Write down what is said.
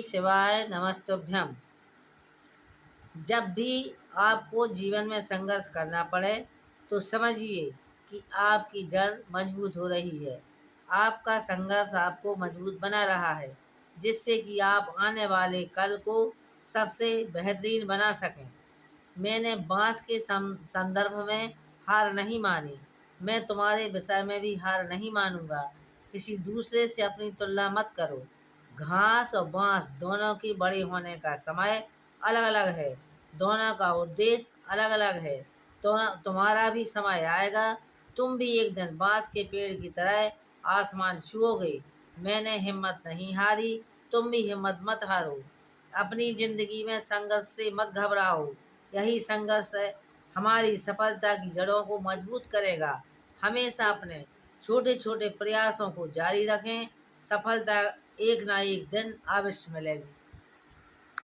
शिवाय नमस्तुभ्यम। जब भी आपको जीवन में संघर्ष करना पड़े तो समझिए कि आपकी जड़ मजबूत हो रही है। आपका संघर्ष आपको मजबूत बना रहा है, जिससे कि आप आने वाले कल को सबसे बेहतरीन बना सकें। मैंने बांस के संदर्भ में हार नहीं मानी। मैं तुम्हारे विषय में भी हार नहीं मानूंगा। किसी दूसरे से अपनी तुलना मत करो। घास और बांस दोनों की बड़े होने का समय अलग अलग है। दोनों का उद्देश्य अलग अलग है। तो तुम्हारा भी समय आएगा। तुम भी एक दिन बांस के पेड़ की तरह आसमान छुओगे। मैंने हिम्मत नहीं हारी, तुम भी हिम्मत मत हारो। अपनी जिंदगी में संघर्ष से मत घबराओ। यही संघर्ष हमारी सफलता की जड़ों को मजबूत करेगा। हमेशा अपने छोटे छोटे प्रयासों को जारी रखें। सफलता एक ना एक दिन अवश्य मिलेगी।